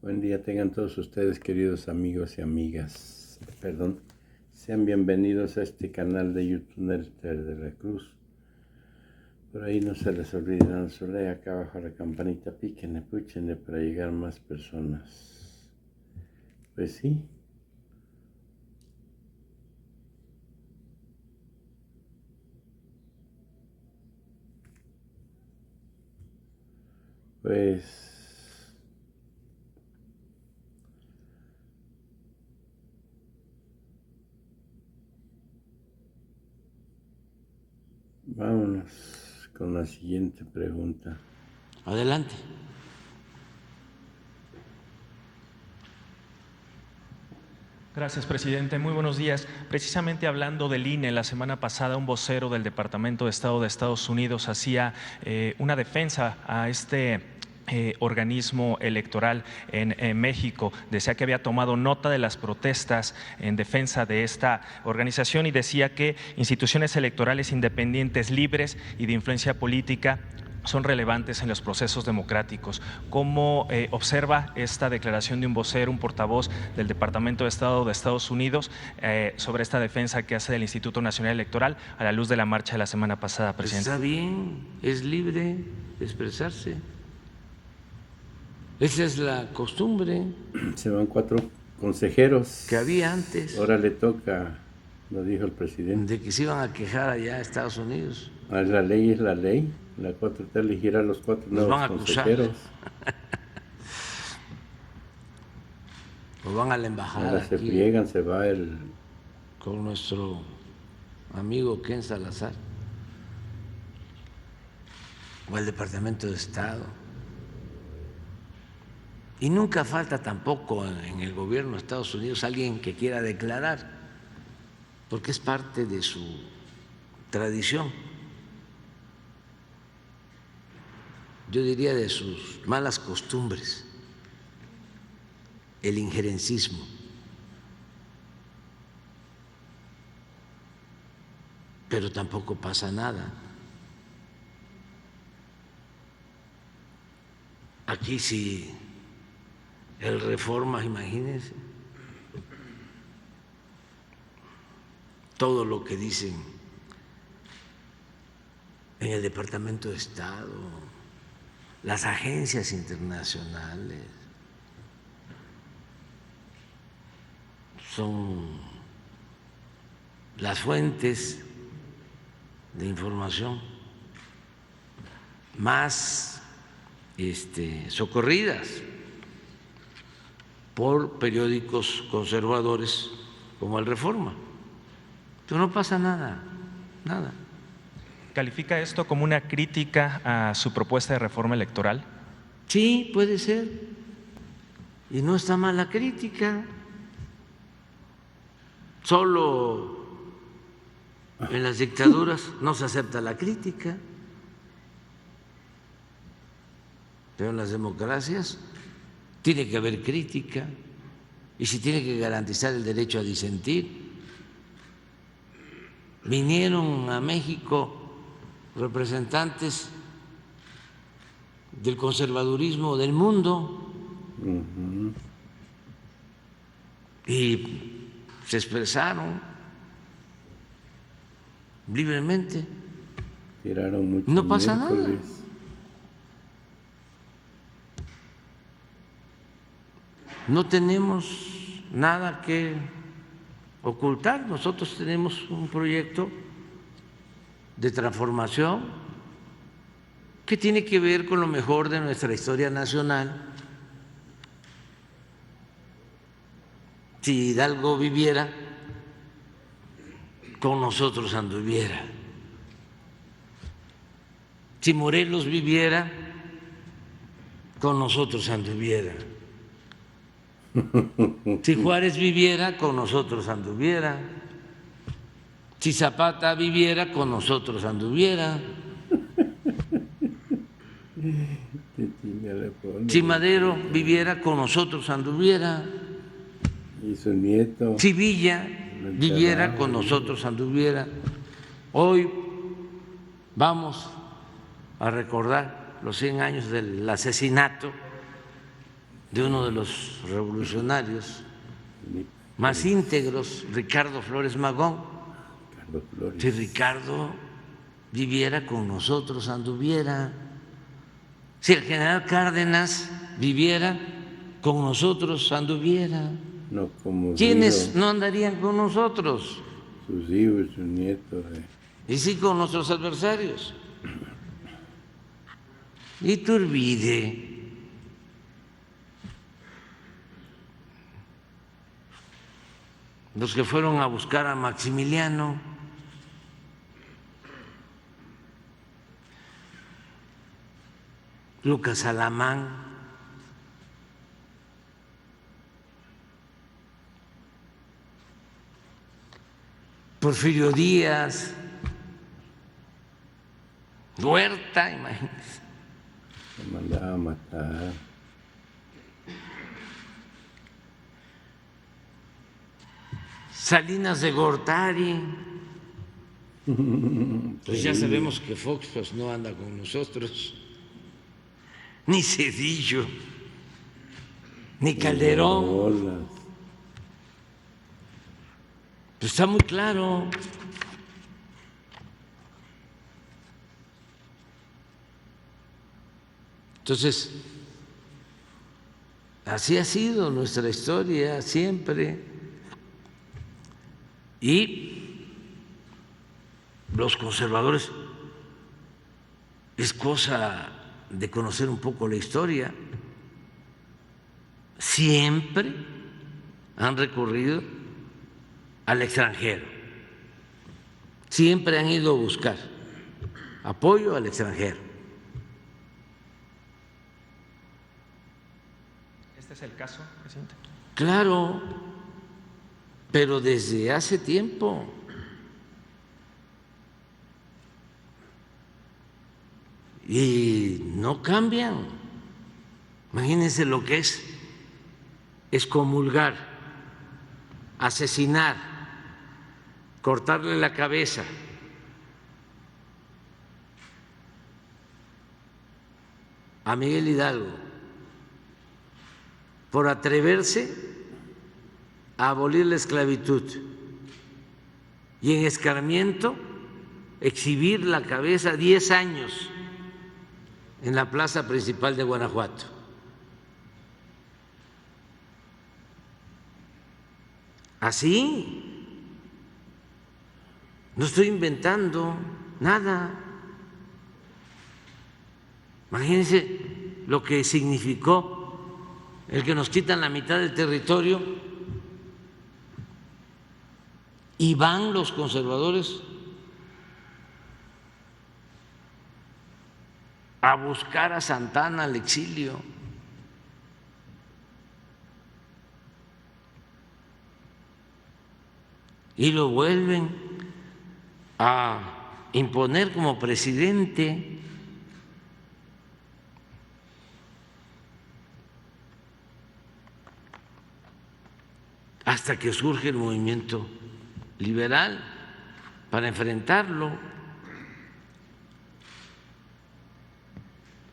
Buen día tengan todos ustedes, queridos amigos y amigas. Perdón. Sean bienvenidos a este canal de YouTube Nelter de la Cruz. Por ahí no se les olvide dar su like, acá abajo la campanita, píquenle, púchenle para llegar más personas. Pues sí. Pues vámonos con la siguiente pregunta. Adelante. Gracias, presidente. Muy buenos días. Precisamente hablando del INE, la semana pasada un vocero del Departamento de Estado de Estados Unidos hacía una defensa a este organismo electoral en México. Decía que había tomado nota de las protestas en defensa de esta organización y decía que instituciones electorales independientes, libres y de influencia política son relevantes en los procesos democráticos. ¿Cómo observa esta declaración de un vocero, un portavoz del Departamento de Estado de Estados Unidos sobre esta defensa que hace del Instituto Nacional Electoral a la luz de la marcha de la semana pasada, presidente? Está bien, es libre de expresarse. Esa es la costumbre Se van 4 consejeros. que había antes, Ahora le toca, lo dijo el presidente. de que se iban a quejar allá a Estados Unidos. La ley es la ley. La 4T elegirá a los 4 Nos van nuevos a acusar. consejeros. O van a la embajada Ahora se aquí pliegan, se va el... con nuestro amigo Ken Salazar, o el Departamento de Estado. Y nunca falta tampoco en el gobierno de Estados Unidos alguien que quiera declarar, porque es parte de su tradición, yo diría de sus malas costumbres, el injerencismo. Pero tampoco pasa nada. Aquí si el Reforma, imagínense, todo lo que dicen en el Departamento de Estado, las agencias internacionales, son las fuentes de información más socorridas por periódicos conservadores como el Reforma. Pero no pasa nada, nada. ¿Califica esto como una crítica a su propuesta de reforma electoral? Sí, puede ser. Y no está mal la crítica. Solo en las dictaduras no se acepta la crítica, pero en las democracias tiene que haber crítica y se tiene que garantizar el derecho a disentir. Vinieron a México representantes del conservadurismo del mundo y se expresaron libremente. Tiraron mucho. No pasa nada. No tenemos nada que ocultar. Nosotros tenemos un proyecto de transformación que tiene que ver con lo mejor de nuestra historia nacional. Si Hidalgo viviera, con nosotros anduviera. Si Morelos viviera, con nosotros anduviera. Si Juárez viviera, con nosotros anduviera. Si Zapata viviera, con nosotros anduviera. Si Madero viviera, con nosotros anduviera. Y su nieto. Si Villa viviera, con nosotros anduviera. Hoy vamos a recordar los 100 años del asesinato de uno de los revolucionarios más íntegros, Ricardo Flores Magón. Ricardo Flores. Si Ricardo viviera con nosotros, anduviera. Si el general Cárdenas viviera con nosotros, anduviera. No como ¿Quiénes Guido, no andarían con nosotros? sus hijos, sus nietos. Y sí con nuestros adversarios. Iturbide, los que fueron a buscar a Maximiliano, Lucas Alamán, Porfirio Díaz, Huerta, imagínense. Se mandaba a matar. Salinas de Gortari. Pues ya sabemos que Fox pues, no anda con nosotros, ni Cedillo, ni Calderón. Bolas. Pues está muy claro. Entonces, así ha sido nuestra historia siempre. Y los conservadores, es cosa de conocer un poco la historia, siempre han recurrido al extranjero, siempre han ido a buscar apoyo al extranjero. ¿Este es el caso, presidente? Claro, pero desde hace tiempo. Y no cambian. Imagínense lo que es excomulgar, asesinar, cortarle la cabeza a Miguel Hidalgo por atreverse a abolir la esclavitud y en escarmiento exhibir la cabeza 10 años en la plaza principal de Guanajuato. Así, no estoy inventando nada. Imagínense lo que significó el que nos quitan la mitad del territorio y van los conservadores a buscar a Santana al exilio. Y lo vuelven a imponer como presidente. Hasta que surge el movimiento liberal para enfrentarlo.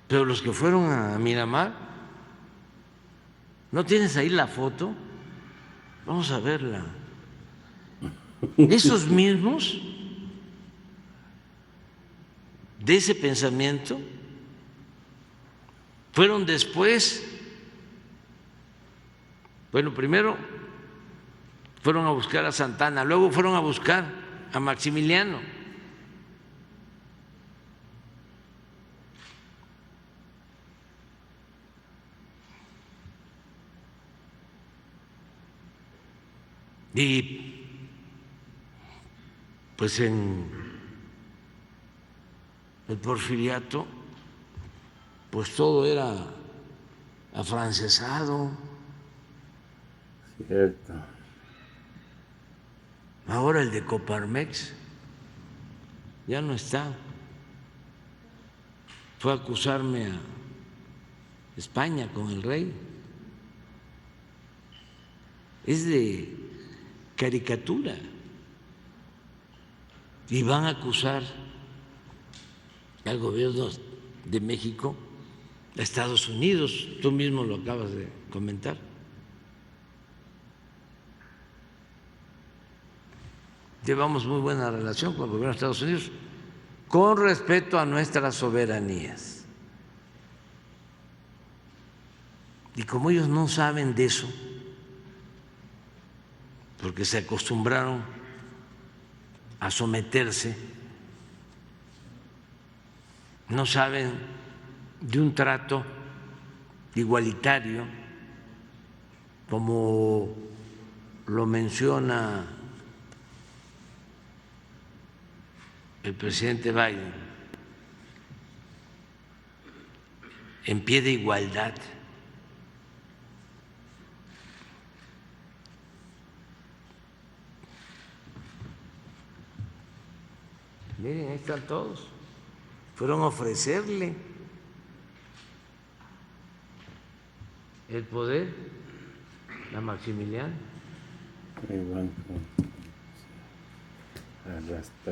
Pero los que fueron a Miramar, ¿no tienes ahí la foto? Vamos a verla. Esos mismos de ese pensamiento fueron después, bueno, primero fueron a buscar a Santana, luego fueron a buscar a Maximiliano. Y pues en el porfiriato, pues todo era afrancesado. Cierto. Ahora el de Coparmex ya no está. Fue a acusarme a España con el rey. Es de caricatura. Y van a acusar al gobierno de México a Estados Unidos, tú mismo lo acabas de comentar. Llevamos muy buena relación con el gobierno de Estados Unidos, con respeto a nuestras soberanías. Y como ellos no saben de eso, porque se acostumbraron a someterse, no saben de un trato igualitario, como lo menciona el presidente Biden, en pie de igualdad. Miren, ahí están todos. Fueron a ofrecerle el poder a Maximiliano.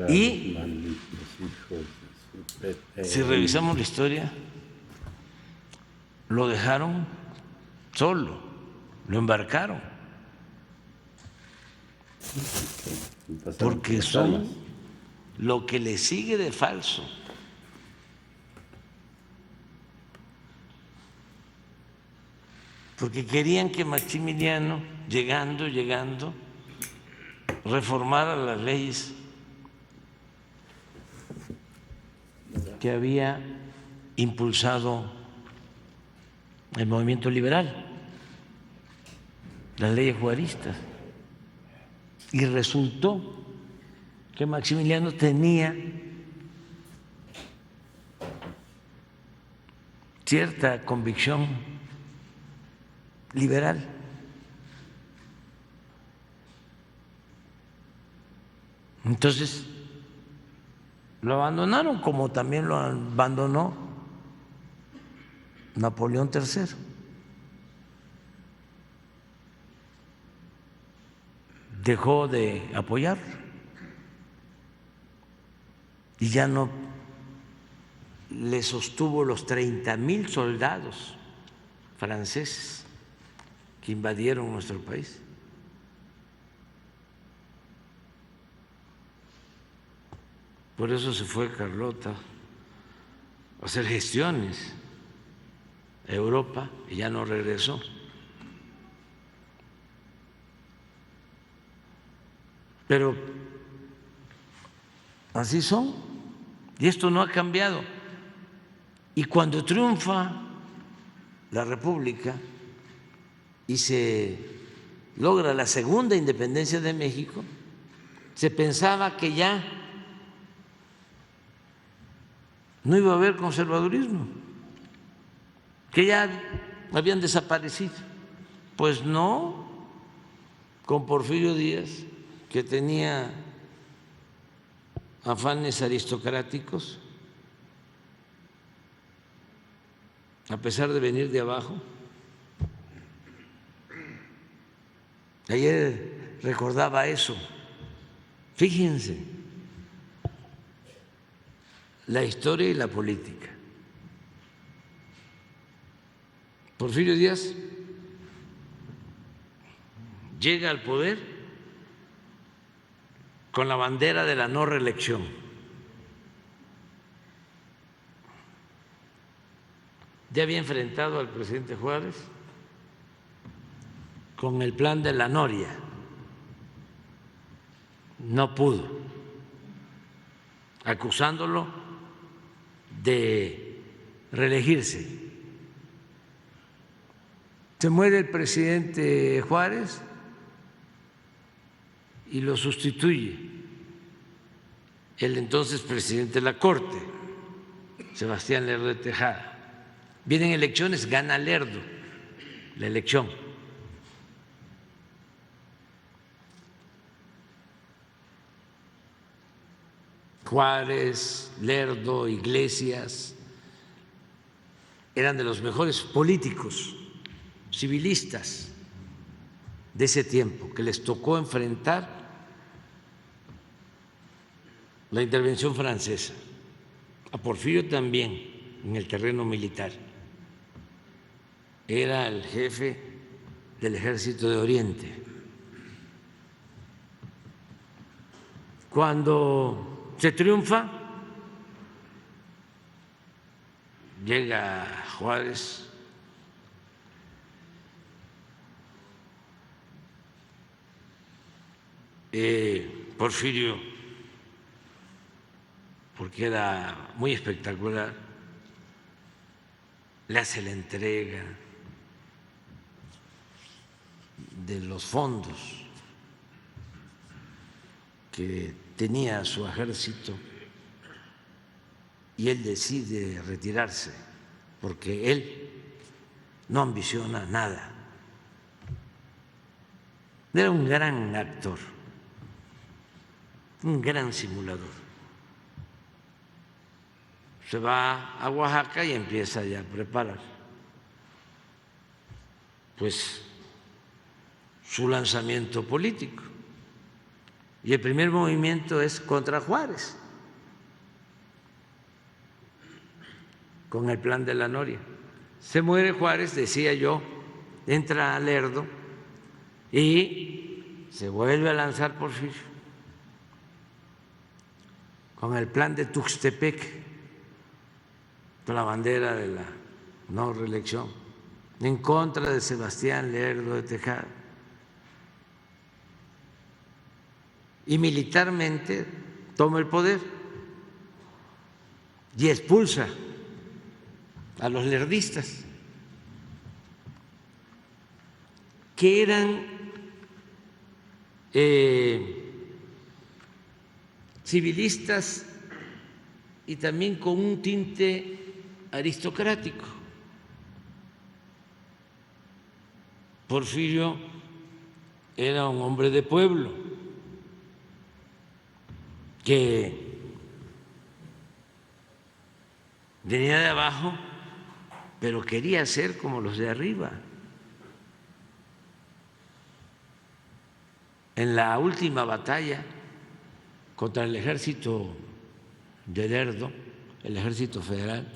Y si revisamos la historia, lo dejaron solo, lo embarcaron, porque son lo que le sigue de falso. Porque querían que Maximiliano, llegando, reformara las leyes que había impulsado el movimiento liberal, las leyes juaristas. Y resultó que Maximiliano tenía cierta convicción liberal. Entonces, lo abandonaron, como también lo abandonó Napoleón III. Dejó de apoyar y ya no le sostuvo los 30,000 soldados franceses que invadieron nuestro país. Por eso se fue Carlota a hacer gestiones a Europa y ya no regresó. Pero así son, y esto no ha cambiado. Y cuando triunfa la República y se logra la segunda independencia de México, se pensaba que ya no iba a haber conservadurismo, que ya habían desaparecido. Pues no, con Porfirio Díaz, que tenía afanes aristocráticos, a pesar de venir de abajo. Ayer recordaba eso. Fíjense, la historia y la política. Porfirio Díaz llega al poder con la bandera de la no reelección. Ya había enfrentado al presidente Juárez con el plan de la Noria. No pudo, acusándolo de reelegirse. Se muere el presidente Juárez y lo sustituye el entonces presidente de la Corte, Sebastián Lerdo de Tejada. Vienen elecciones, gana Lerdo la elección. Juárez, Lerdo, Iglesias eran de los mejores políticos civilistas de ese tiempo, que les tocó enfrentar la intervención francesa, a Porfirio también en el terreno militar. era el jefe del Ejército de Oriente. Cuando se triunfa, llega Juárez Porfirio, porque era muy espectacular, le hace la entrega de los fondos que tenía su ejército y él decide retirarse porque él no ambiciona nada. Era un gran actor, un gran simulador. Se va a Oaxaca y empieza ya a preparar pues su lanzamiento político. Y el primer movimiento es contra Juárez, con el plan de la Noria. Se muere Juárez, decía yo, entra Lerdo y se vuelve a lanzar Porfirio con el plan de Tuxtepec, con la bandera de la no reelección, en contra de Sebastián Lerdo de Tejada. Y militarmente toma el poder y expulsa a los lerdistas, que eran civilistas y también con un tinte aristocrático. Porfirio era un hombre de pueblo que venía de abajo, pero quería ser como los de arriba. En la última batalla contra el ejército de Lerdo, el ejército federal,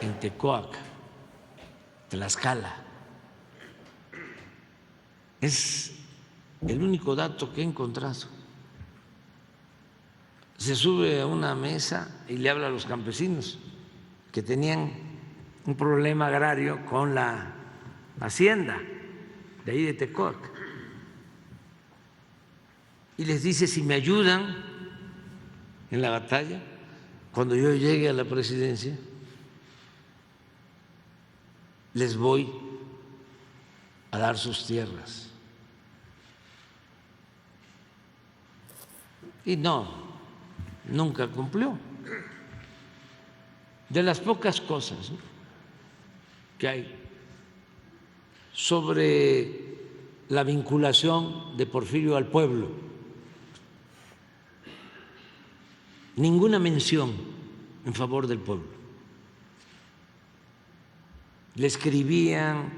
en Tecoac, Tlaxcala, es el único dato que he encontrado. Se sube a una mesa y le habla a los campesinos que tenían un problema agrario con la hacienda de ahí de Tecoac. Y les dice, si me ayudan en la batalla, cuando yo llegue a la presidencia, les voy a dar sus tierras. Y no, nunca cumplió. De las pocas cosas, ¿no?, que hay sobre la vinculación de Porfirio al pueblo, ninguna mención en favor del pueblo. Le escribían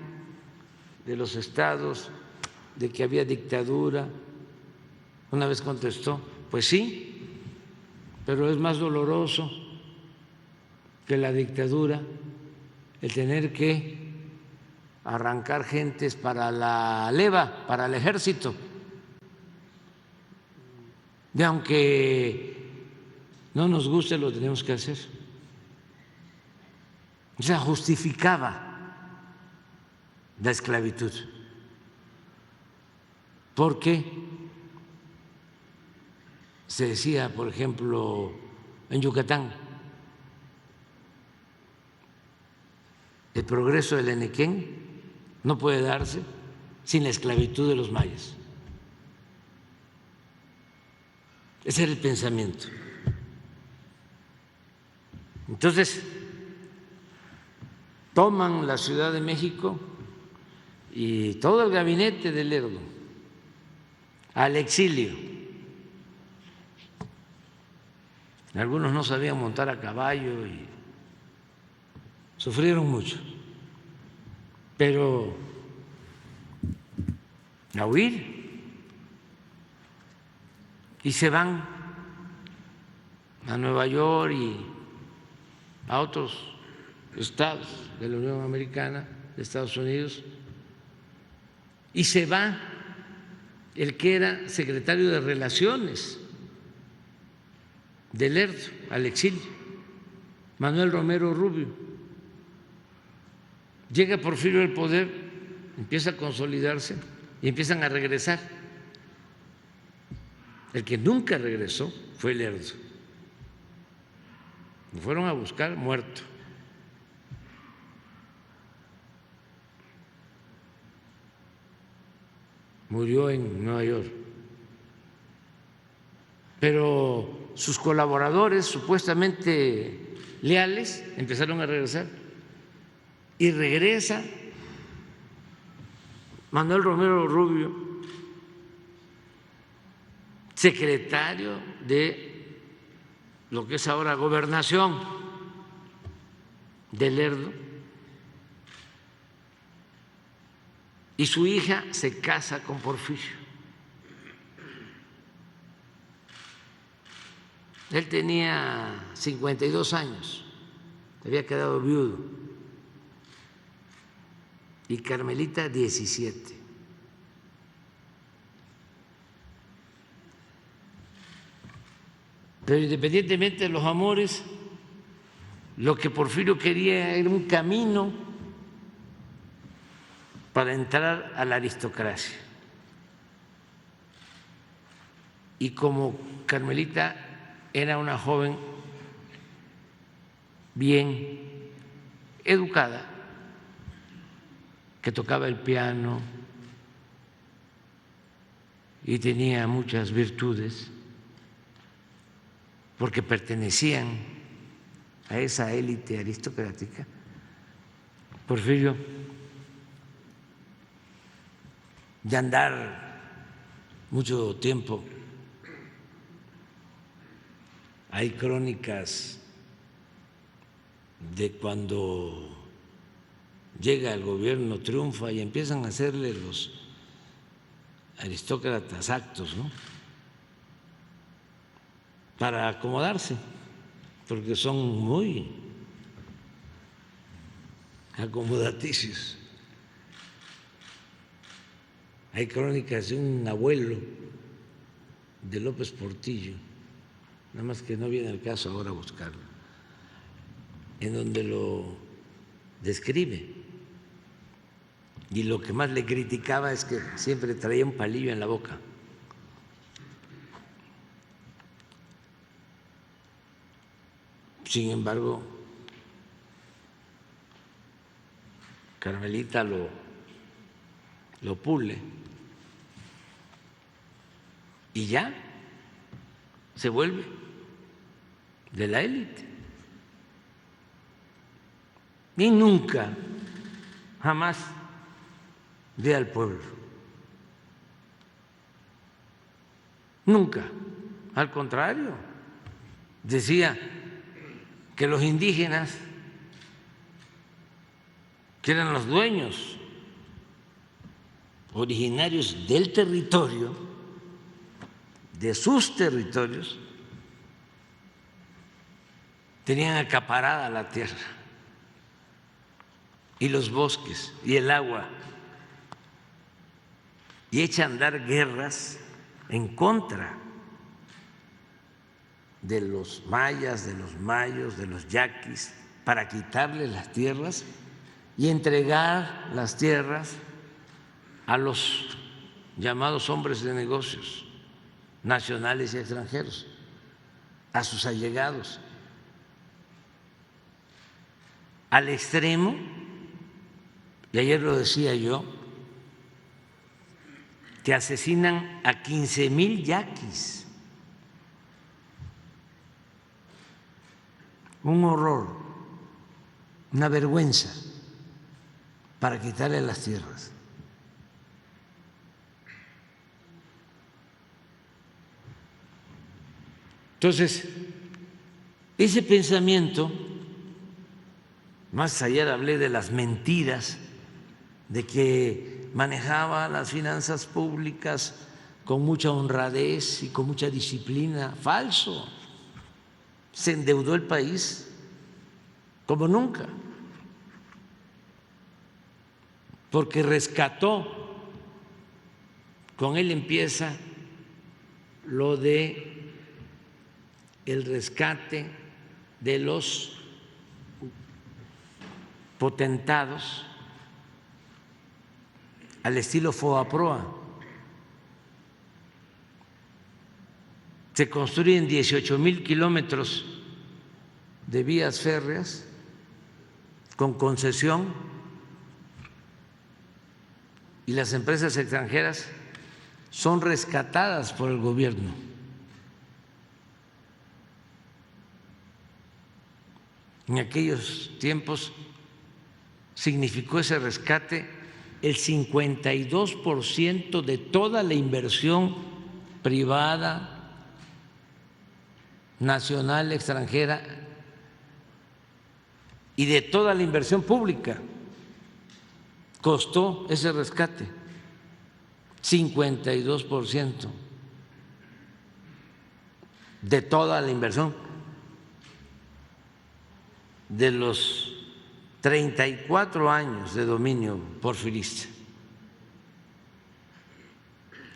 de los estados de que había dictadura. Una vez contestó, pues sí, pero es más doloroso que la dictadura el tener que arrancar gentes para la leva, para el ejército. Y aunque no nos guste, lo tenemos que hacer. O sea, justificaba la esclavitud. Porque se decía, por ejemplo, en Yucatán, el progreso del Enequén no puede darse sin la esclavitud de los mayas. Ese era el pensamiento. Entonces, toman la Ciudad de México y todo el gabinete de Lerdo al exilio. Algunos no sabían montar a caballo y sufrieron mucho, pero a huir, y se van a Nueva York y a otros estados de la Unión Americana, de Estados Unidos, y se va el que era secretario de Relaciones de Lerdo al exilio, Manuel Romero Rubio. Llega Porfirio al poder, empieza a consolidarse y empiezan a regresar. El que nunca regresó fue Lerdo. Lo fueron a buscar muerto. Murió en Nueva York. Pero sus colaboradores, supuestamente leales, empezaron a regresar. Y regresa Manuel Romero Rubio, secretario de lo que es ahora Gobernación de Lerdo, y su hija se casa con Porfirio. Él tenía 52 años, había quedado viudo, y Carmelita 17. Pero independientemente de los amores, lo que Porfirio quería era un camino para entrar a la aristocracia. Y como Carmelita era una joven bien educada, que tocaba el piano y tenía muchas virtudes, porque pertenecían a esa élite aristocrática, Porfirio, de andar mucho tiempo, hay crónicas de cuando llega el gobierno, triunfa y empiezan a hacerle los aristócratas actos, ¿no?, para acomodarse, porque son muy acomodaticios. Hay crónicas de un abuelo de López Portillo, nada más que no viene al caso ahora buscarlo, en donde lo describe. Y lo que más le criticaba es que siempre traía un palillo en la boca. Sin embargo, Carmelita lo pule y ya se vuelve de la élite. Y nunca, jamás ve al pueblo. Nunca. Al contrario, decía que los indígenas, que eran los dueños originarios del territorio, de sus territorios, tenían acaparada la tierra y los bosques y el agua, y echa a andar guerras en contra de los mayas, de los mayos, de los yaquis, para quitarles las tierras y entregar las tierras a los llamados hombres de negocios, nacionales y extranjeros, a sus allegados, al extremo, y ayer lo decía yo, que asesinan a 15,000 yaquis. Un horror, una vergüenza para quitarle las tierras. Entonces, ese pensamiento, más ayer hablé de las mentiras, de que manejaba las finanzas públicas con mucha honradez y con mucha disciplina, falso. Se endeudó el país como nunca. porque rescató, con él empieza lo de el rescate de los potentados al estilo FOAPROA. Se construyen 18,000 kilómetros de vías férreas con concesión y las empresas extranjeras son rescatadas por el gobierno. En aquellos tiempos significó ese rescate el 52% de toda la inversión privada, nacional, extranjera y de toda la inversión pública. Costó ese rescate 52% de toda la inversión de los 34 años de dominio porfirista.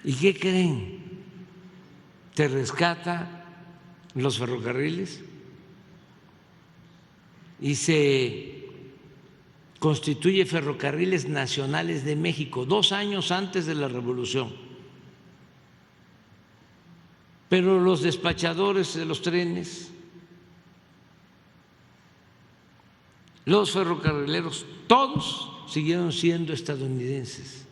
¿Y qué creen? ¿Te rescata los ferrocarriles y se constituye Ferrocarriles Nacionales de México 2 años antes de la Revolución? Pero los despachadores de los trenes, los ferrocarrileros, todos siguieron siendo estadounidenses.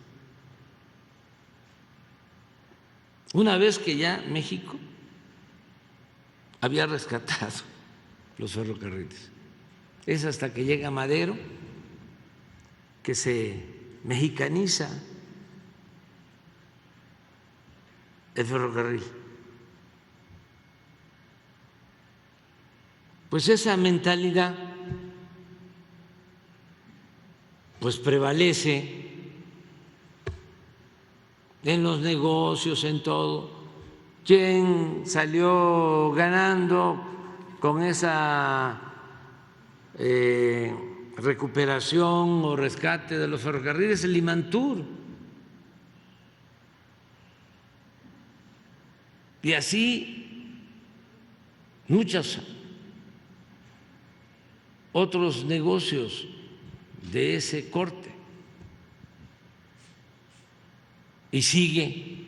Una vez que ya México había rescatado los ferrocarriles, es hasta que llega Madero que se mexicaniza el ferrocarril. Pues esa mentalidad pues prevalece en los negocios, en todo. ¿Quién salió ganando con esa recuperación o rescate de los ferrocarriles? El Limantur. Y así muchos otros negocios de ese corte. Y sigue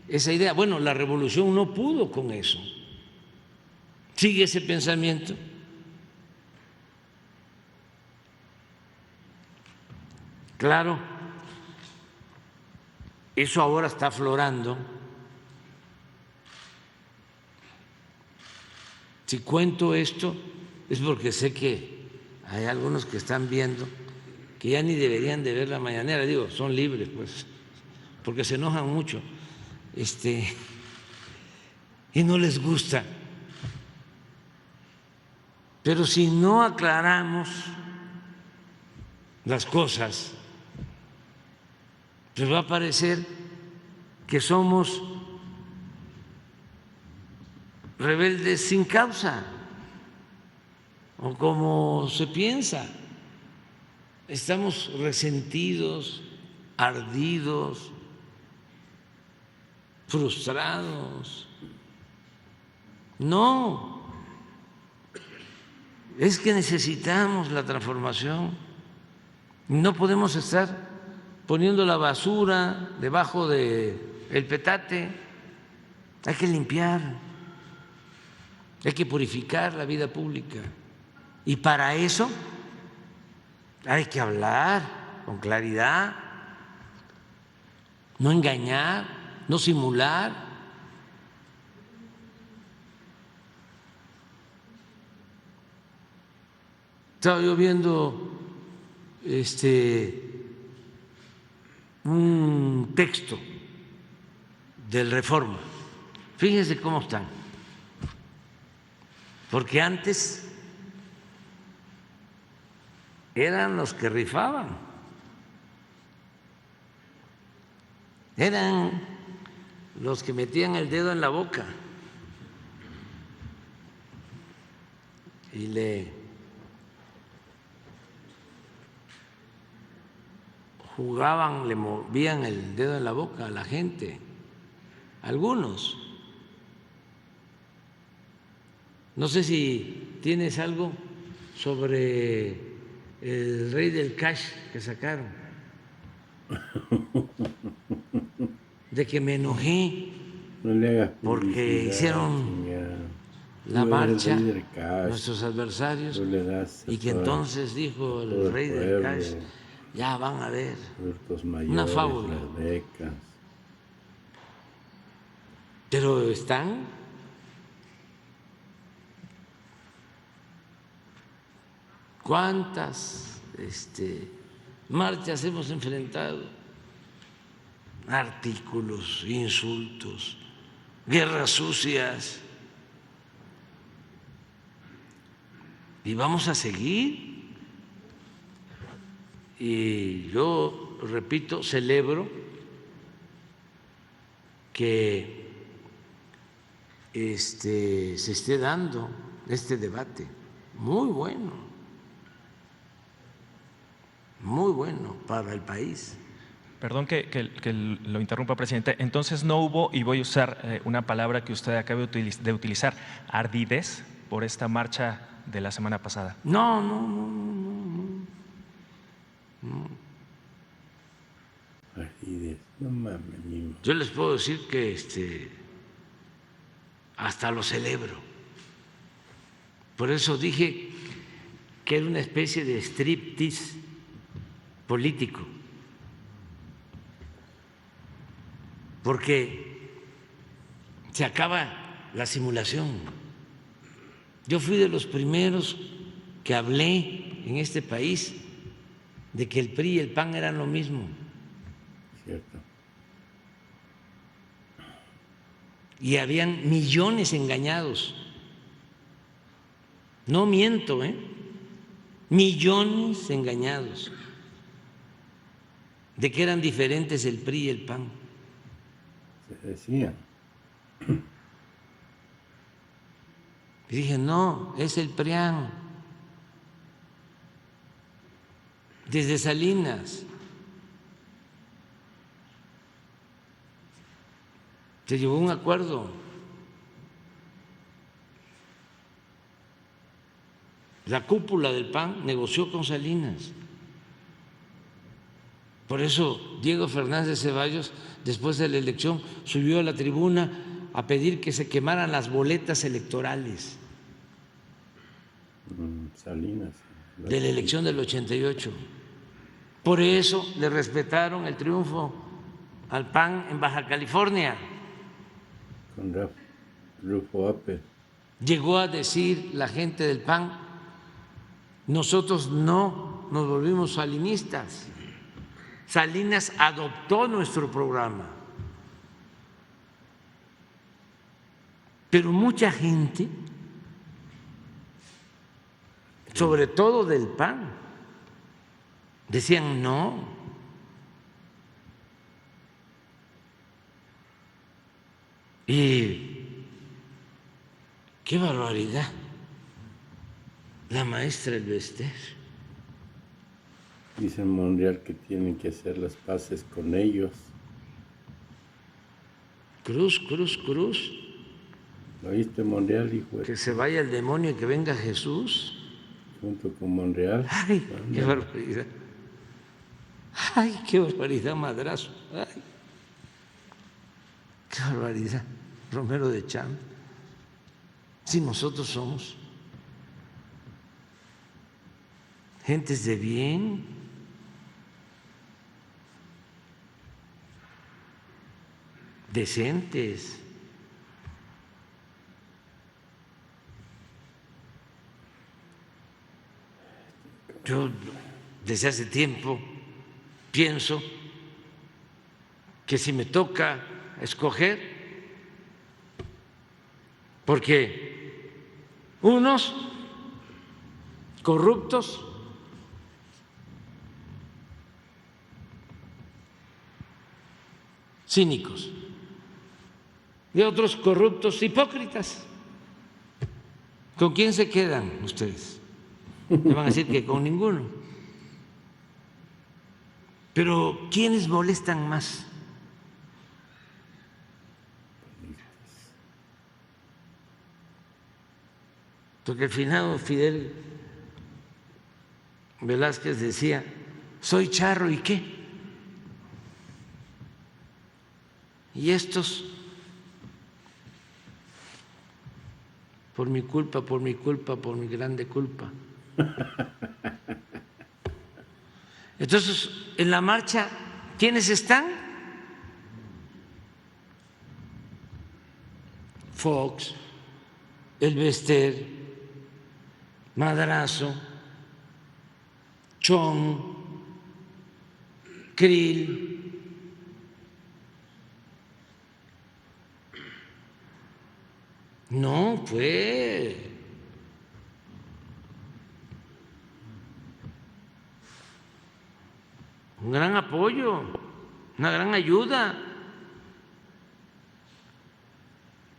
esa idea. Bueno, la revolución no pudo con eso. Sigue ese pensamiento. Claro, eso ahora está aflorando. Si cuento esto es porque sé que hay algunos que están viendo que ya ni deberían de ver la mañanera. Digo, son libres, pues, porque se enojan mucho y no les gusta. Pero si no aclaramos las cosas, pues va a parecer que somos rebeldes sin causa, o como se piensa, estamos resentidos, ardidos, frustrados. No, es que necesitamos la transformación. No podemos estar poniendo la basura debajo del petate. Hay que limpiar, hay que purificar la vida pública. Y para eso hay que hablar con claridad, no engañar, no simular. Estaba yo viendo un texto del Reforma. Fíjense cómo están. Porque antes eran los que rifaban, eran los que metían el dedo en la boca y le jugaban, le movían el dedo en la boca a la gente, algunos. No sé si tienes algo sobre el rey del cash que sacaron, de que me enojé No le hagas porque publicidad, hicieron chingada. la Tú eres el marcha rey del cash, nuestros adversarios, tú le das a y que todo- entonces dijo todo el el rey del cash, pueblo, ya van a ver adultos una mayores, fábula. las becas. Pero están cuántas marchas hemos enfrentado, artículos, insultos, guerras sucias, y vamos a seguir. Y yo repito, celebro que se esté dando este debate, muy bueno para el país. Perdón que lo interrumpa, presidente. Entonces no hubo, y voy a usar una palabra que usted acaba de utilizar, ardidez por esta marcha de la semana pasada. No. Así no mames, mismo. Yo les puedo decir que hasta lo celebro. Por eso dije que era una especie de striptease político, porque se acaba la simulación. Yo fui de los primeros que hablé en este país de que el PRI y el PAN eran lo mismo. Cierto. Y habían millones engañados. No miento, millones engañados de que eran diferentes el PRI y el PAN. Se decía. Y dije, no, es el PRIAN. Desde Salinas se llegó a un acuerdo. La cúpula del PAN negoció con Salinas. Por eso Diego Fernández Ceballos, después de la elección, subió a la tribuna a pedir que se quemaran las boletas electorales Salinas. de la elección del 88. Por eso le respetaron el triunfo al PAN en Baja California. Con Rufo Apple. Llegó a decir la gente del PAN, nosotros no nos volvimos salinistas. Salinas adoptó nuestro programa. Pero mucha gente, sobre todo del PAN, decían no. Y qué barbaridad, la maestra Elvester. Dice Monreal que tienen que hacer las paces con ellos. Cruz. ¿Lo oíste, Monreal, hijo? Que se vaya el demonio y que venga Jesús. Junto con Monreal. Ay, qué barbaridad. Ay, qué barbaridad, madrazo. Ay, qué barbaridad. Romero de Champ. Si nosotros somos gentes de bien, decentes. Yo desde hace tiempo pienso que si me toca escoger, porque unos corruptos cínicos y otros corruptos hipócritas. ¿Con quién se quedan ustedes? Me van a decir que con ninguno. Pero ¿quiénes molestan más? Porque al final Fidel Velázquez decía, soy charro, ¿y qué? Y estos, por mi culpa, por mi culpa, por mi grande culpa. Entonces, en la marcha, ¿quiénes están? Fox, Elvester, Madrazo, Chong, Krill, no, fue un gran apoyo, una gran ayuda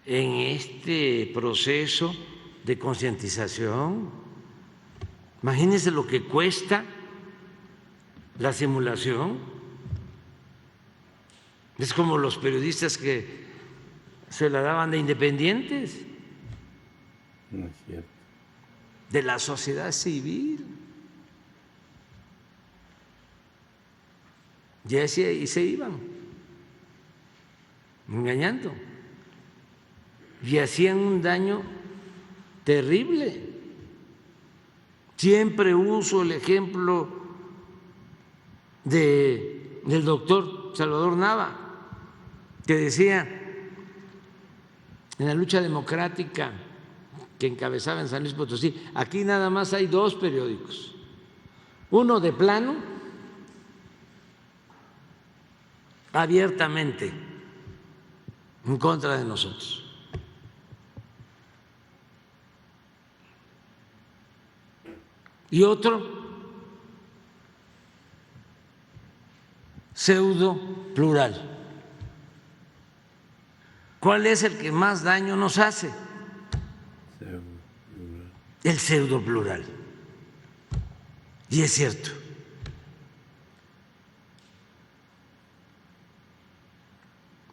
en este proceso de concientización. Imagínense lo que cuesta la simulación. Es como los periodistas que se la daban de independientes, No es cierto. de la sociedad civil. Y se iban engañando y hacían un daño terrible. Siempre uso el ejemplo del doctor Salvador Nava, que decía en la lucha democrática que encabezaba en San Luis Potosí, aquí nada más hay 2 periódicos, uno de plano, abiertamente en contra de nosotros, y otro pseudo plural. ¿Cuál es el que más daño nos hace? El pseudo plural. Y es cierto.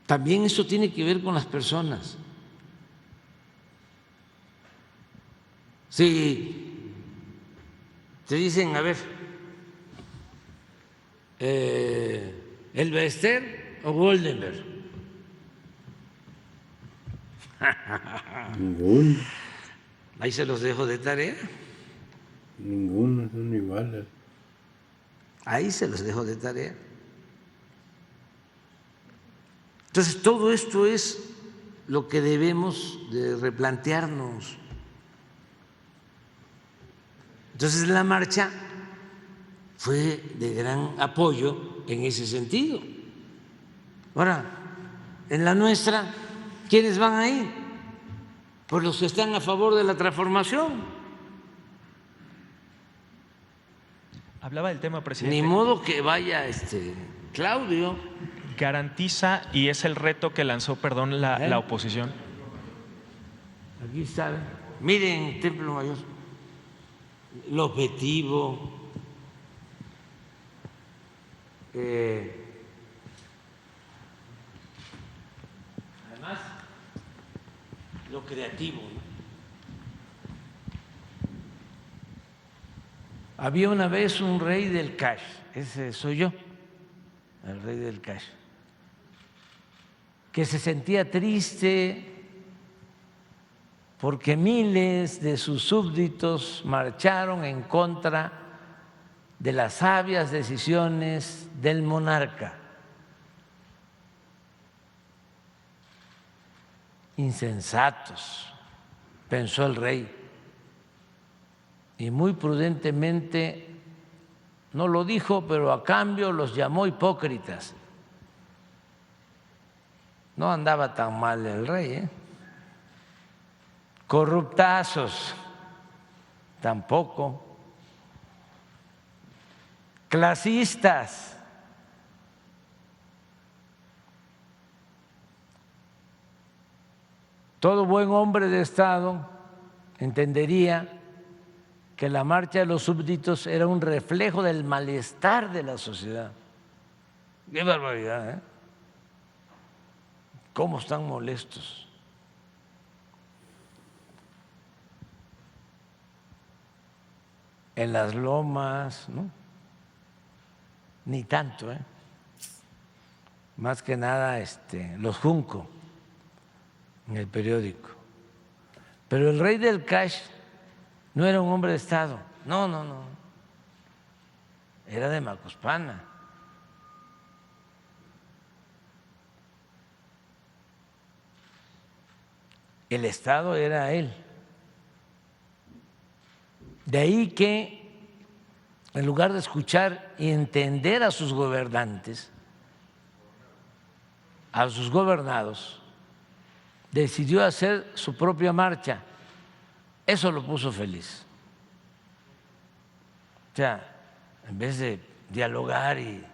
También eso tiene que ver con las personas. Si te dicen, a ver, ¿Elvester o Goldenberg? Ninguno, Ahí se los dejo de tarea. ninguno, son iguales. Ahí se los dejo de tarea. Entonces, todo esto es lo que debemos de replantearnos. Entonces, la marcha fue de gran apoyo en ese sentido. Ahora, en la nuestra, ¿quiénes van ahí? Pues los que están a favor de la transformación. Hablaba del tema, presidente. Ni modo que vaya Claudio. Garantiza, y es el reto que lanzó, perdón, la oposición. Aquí está. Miren, Templo Mayor. El objetivo. Además, lo creativo, ¿no? Había una vez un rey del cash, ese soy yo, el rey del cash, que se sentía triste porque miles de sus súbditos marcharon en contra de las sabias decisiones del monarca. Insensatos, pensó el rey, y muy prudentemente no lo dijo, pero a cambio los llamó hipócritas. No andaba tan mal el rey, ¿eh? Corruptazos, tampoco. Clasistas. Todo buen hombre de Estado entendería que la marcha de los súbditos era un reflejo del malestar de la sociedad Qué barbaridad, ¿eh? ¿Cómo están molestos? En las lomas, ¿no? Ni tanto, ¿eh? Más que nada los Junco en el periódico. Pero el rey del cash no era un hombre de Estado, no, no, no. Era de Macuspana. El Estado era él. De ahí que, en lugar de escuchar y entender a sus gobernantes, a sus gobernados, decidió hacer su propia marcha. Eso lo puso feliz. O sea, en vez de dialogar y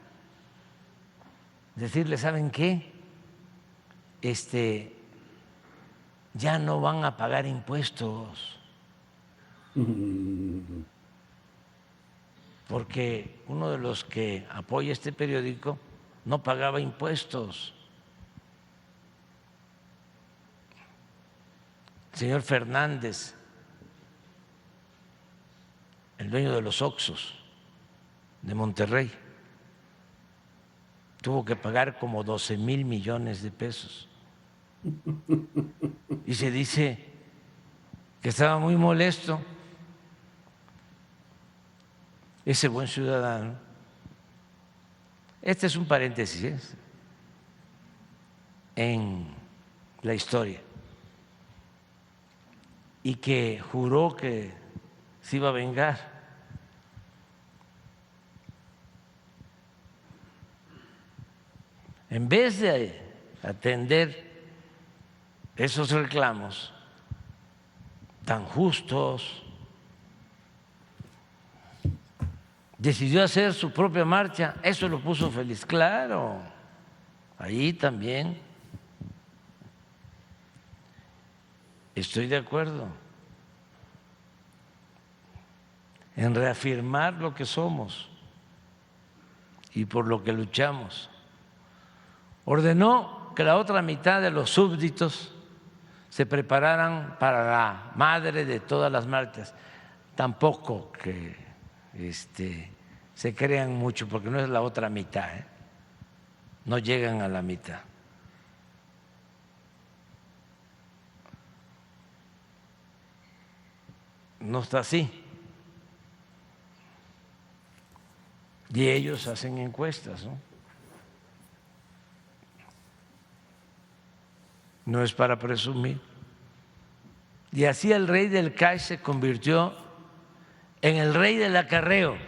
decirle, ¿saben qué? Ya no van a pagar impuestos. Porque uno de los que apoya este periódico no pagaba impuestos. El señor Fernández, el dueño de los Oxxos de Monterrey, tuvo que pagar como 12,000 millones de pesos. Y se dice que estaba muy molesto ese buen ciudadano. Este es un paréntesis, ¿eh?, en la historia, y que juró que se iba a vengar. En vez de atender esos reclamos tan justos, decidió hacer su propia marcha. Eso lo puso feliz. Claro, ahí también estoy de acuerdo en reafirmar lo que somos y por lo que luchamos. Ordenó que la otra mitad de los súbditos se prepararan para la madre de todas las marchas. Tampoco que se crean mucho, porque no es la otra mitad, ¿eh? No llegan a la mitad. No está así. Y ellos hacen encuestas, ¿no? No es para presumir. Y así el rey del cash se convirtió en el rey del acarreo.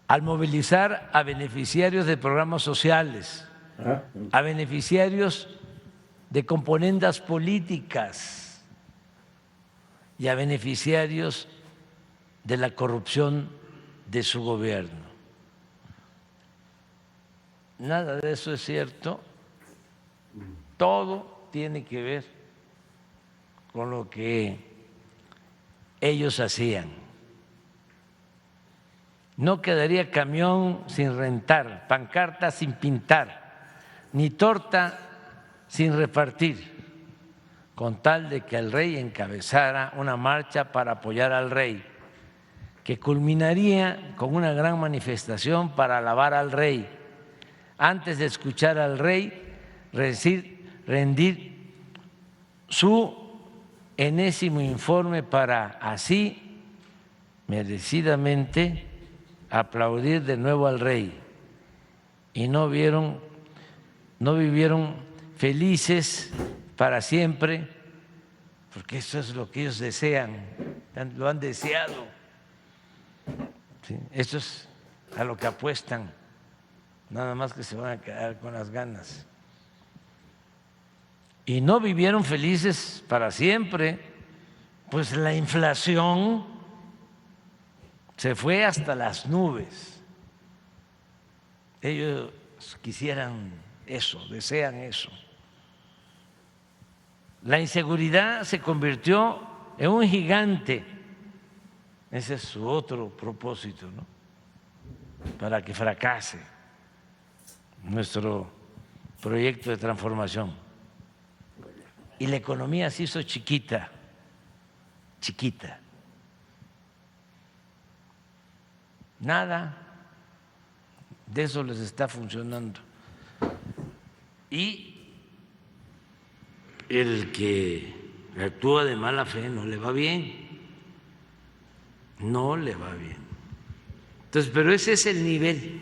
Al movilizar a beneficiarios de programas sociales, a beneficiarios de componendas políticas y a beneficiarios de la corrupción de su gobierno. Nada de eso es cierto. Todo tiene que ver con lo que ellos hacían. No quedaría camión sin rentar, pancarta sin pintar, ni torta sin repartir, con tal de que el rey encabezara una marcha para apoyar al rey, que culminaría con una gran manifestación para alabar al rey. Antes de escuchar al rey rendir su enésimo informe para así merecidamente aplaudir de nuevo al rey. Y no vivieron felices para siempre, porque eso es lo que ellos desean, lo han deseado. ¿Sí? Eso es a lo que apuestan. Nada más que se van a quedar con las ganas. Y no vivieron felices para siempre, pues la inflación se fue hasta las nubes. Ellos quisieran eso, desean eso. La inseguridad se convirtió en un gigante Ese es su otro propósito, ¿no? Para que fracase nuestro proyecto de transformación. Y la economía se hizo chiquita, chiquita. Nada de eso les está funcionando. Y el que actúa de mala fe no le va bien, no le va bien. Entonces, pero ese es el nivel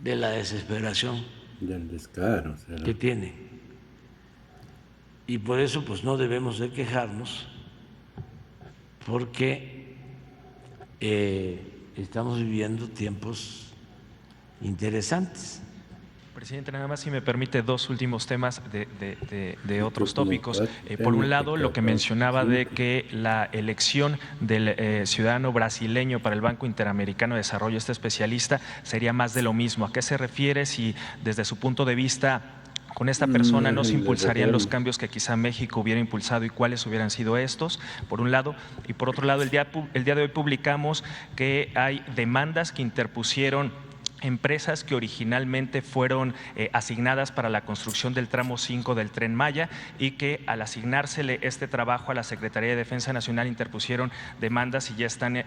de la desesperación Del descaro, será. que tiene. Y por eso pues no debemos de quejarnos, porque estamos viviendo tiempos interesantes. Presidente, nada más si me permite dos últimos temas de otros Como tópicos. cuál Por un tema lado, te lo que acabas mencionaba de de decir. que la elección del ciudadano brasileño para el Banco Interamericano de Desarrollo, este especialista, sería más de lo mismo. ¿A qué se refiere? Si desde su punto de vista con esta persona no se De impulsarían los reformas. cambios que quizá México hubiera impulsado y cuáles hubieran sido estos, por un lado. Y por otro lado, el día de hoy publicamos que hay demandas que interpusieron empresas que originalmente fueron asignadas para la construcción del tramo 5 del Tren Maya y que al asignársele este trabajo a la Secretaría de Defensa Nacional interpusieron demandas y ya están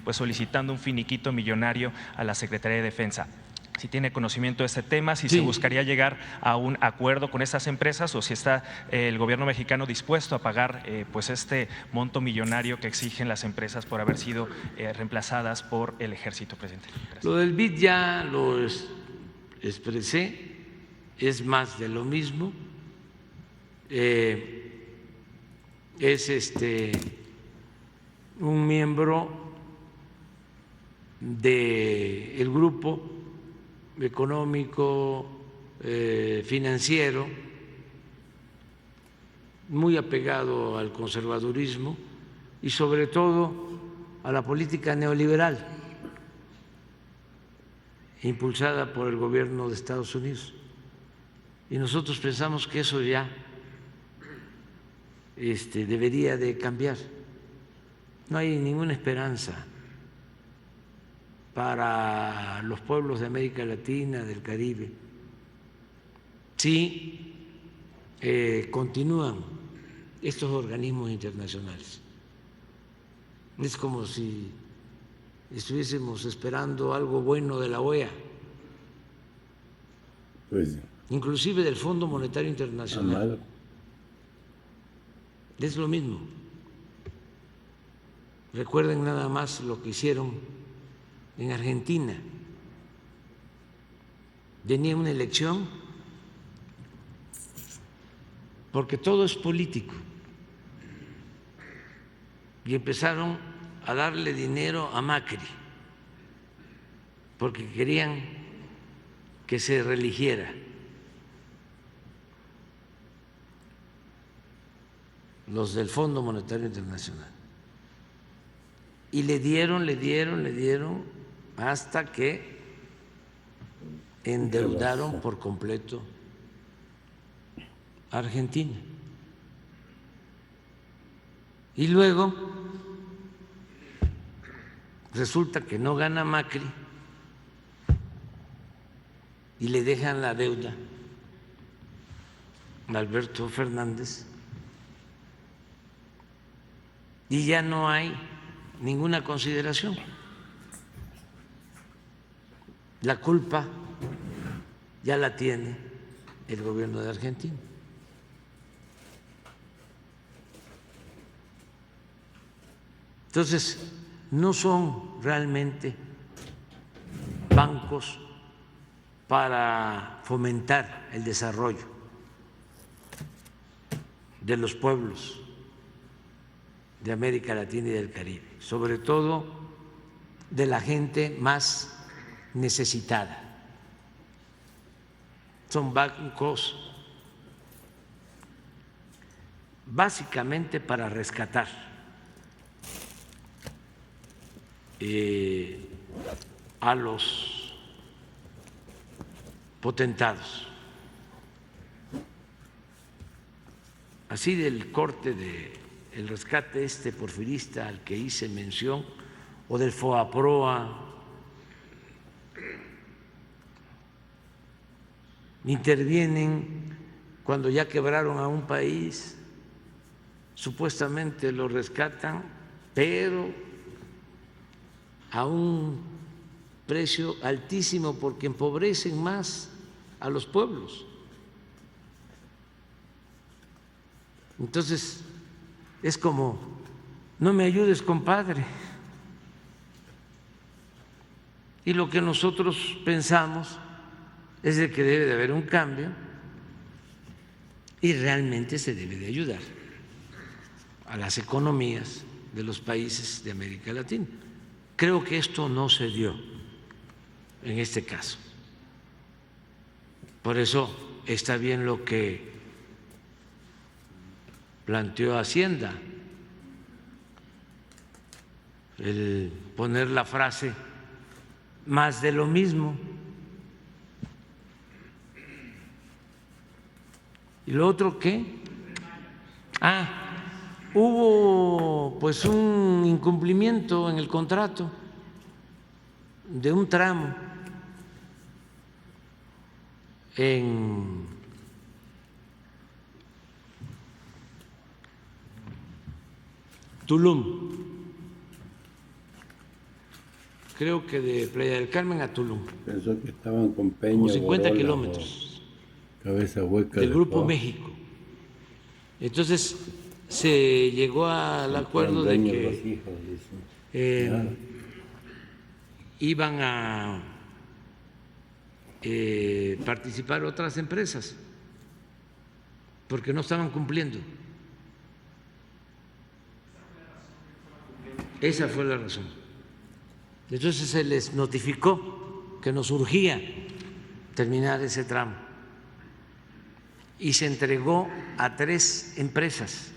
pues solicitando un finiquito millonario a la Secretaría de Defensa. Si tiene conocimiento de este tema, si Sí. se buscaría llegar a un acuerdo con estas empresas o si está el gobierno mexicano dispuesto a pagar pues este monto millonario que exigen las empresas por haber sido reemplazadas por el ejército, presidente. Gracias. Lo del BID ya lo expresé, es más de lo mismo. Es un miembro del grupo económico, financiero, muy apegado al conservadurismo y sobre todo a la política neoliberal impulsada por el gobierno de Estados Unidos. Y nosotros pensamos que eso ya debería de cambiar. No hay ninguna esperanza para los pueblos de América Latina, del Caribe, si continúan estos organismos internacionales. Es como si estuviésemos esperando algo bueno de la OEA, Pues, inclusive del Fondo Monetario Internacional. Amado. Es lo mismo. Recuerden nada más lo que hicieron en Argentina. Venía una elección porque todo es político y empezaron a darle dinero a Macri porque querían que se reeligiera. Los del Fondo Monetario Internacional. Y le dieron hasta que endeudaron por completo a Argentina. Y luego resulta que no gana Macri y le dejan la deuda a Alberto Fernández y ya no hay ninguna consideración. La culpa ya la tiene el gobierno de Argentina. Entonces, no son realmente bancos para fomentar el desarrollo de los pueblos de América Latina y del Caribe, sobre todo de la gente más necesitada. Son bancos básicamente para rescatar a los potentados, así del corte de el rescate porfirista al que hice mención, o del FOAPROA, intervienen cuando ya quebraron a un país, supuestamente lo rescatan, pero a un precio altísimo porque empobrecen más a los pueblos. Entonces, es como, no me ayudes, compadre. Y lo que nosotros pensamos es de que debe de haber un cambio y realmente se debe de ayudar a las economías de los países de América Latina. Creo que esto no se dio en este caso. Por eso está bien lo que planteó Hacienda, el poner la frase más de lo mismo. ¿Y lo otro qué? Hubo pues un incumplimiento en el contrato de un tramo en Tulum, creo que de Playa del Carmen a Tulum. Pensó que estaban con Peña. Como 50 Borola, kilómetros. Cabeza hueca. Del Grupo México. Entonces se llegó al acuerdo de que iban a participar otras empresas porque no estaban cumpliendo. Esa fue la razón. Entonces se les notificó que nos urgía terminar ese tramo y se entregó a 3 empresas.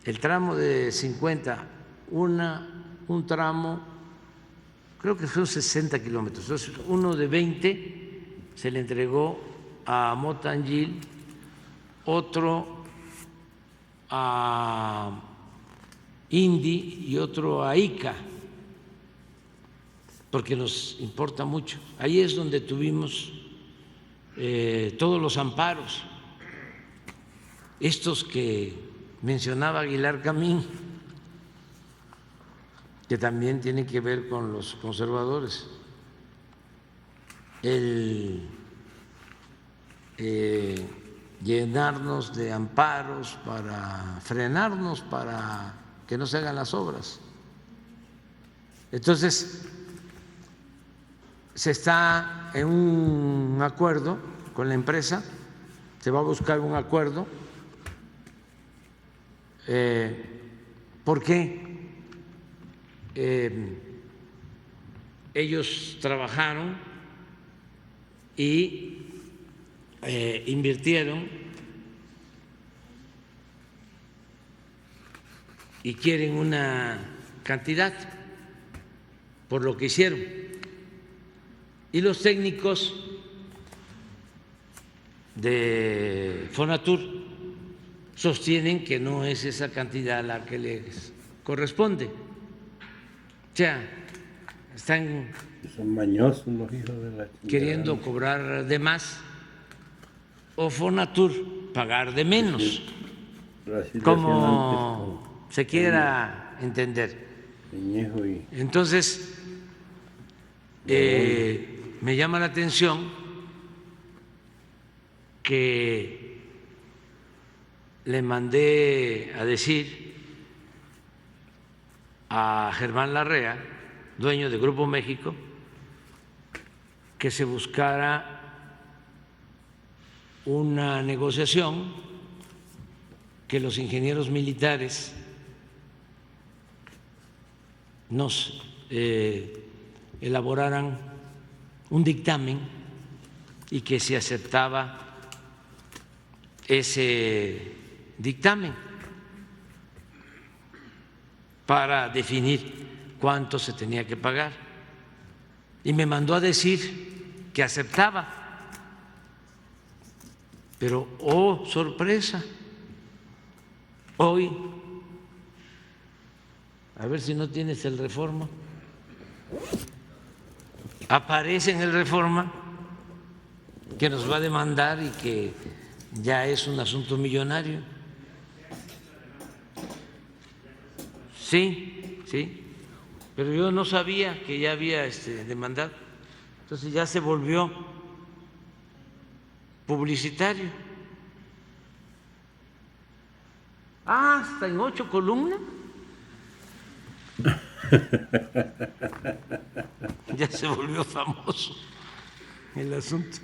El tramo de 50, un tramo, creo que son 60 kilómetros. Entonces, uno de 20 se le entregó a Motangil, otro a Indy y otro a ICA, porque nos importa mucho. Ahí es donde tuvimos todos los amparos, estos que mencionaba Aguilar Camín, que también tienen que ver con los conservadores, el llenarnos de amparos para frenarnos, para que no se hagan las obras. Entonces, se está en un acuerdo con la empresa, se va a buscar un acuerdo. ¿Por qué? Ellos trabajaron y invirtieron y quieren una cantidad por lo que hicieron. Y los técnicos de Fonatur sostienen que no es esa cantidad la que les corresponde. O sea, son mañosos los hijos de la chingada, queriendo cobrar de más o Fonatur pagar de menos, como se quiera entender. Entonces, me llama la atención que le mandé a decir a Germán Larrea, dueño de Grupo México, que se buscara una negociación, que los ingenieros militares nos elaboraran un dictamen y que se aceptaba ese dictamen para definir cuánto se tenía que pagar. Y me mandó a decir que aceptaba, pero oh sorpresa, Hoy, a ver si no tienes el Reforma, aparece en el Reforma que nos va a demandar y que ya es un asunto millonario. Sí, sí, pero yo no sabía que ya había demandado. Entonces ya se volvió publicitario. Ah, hasta en 8 columnas. Ya se volvió famoso el asunto.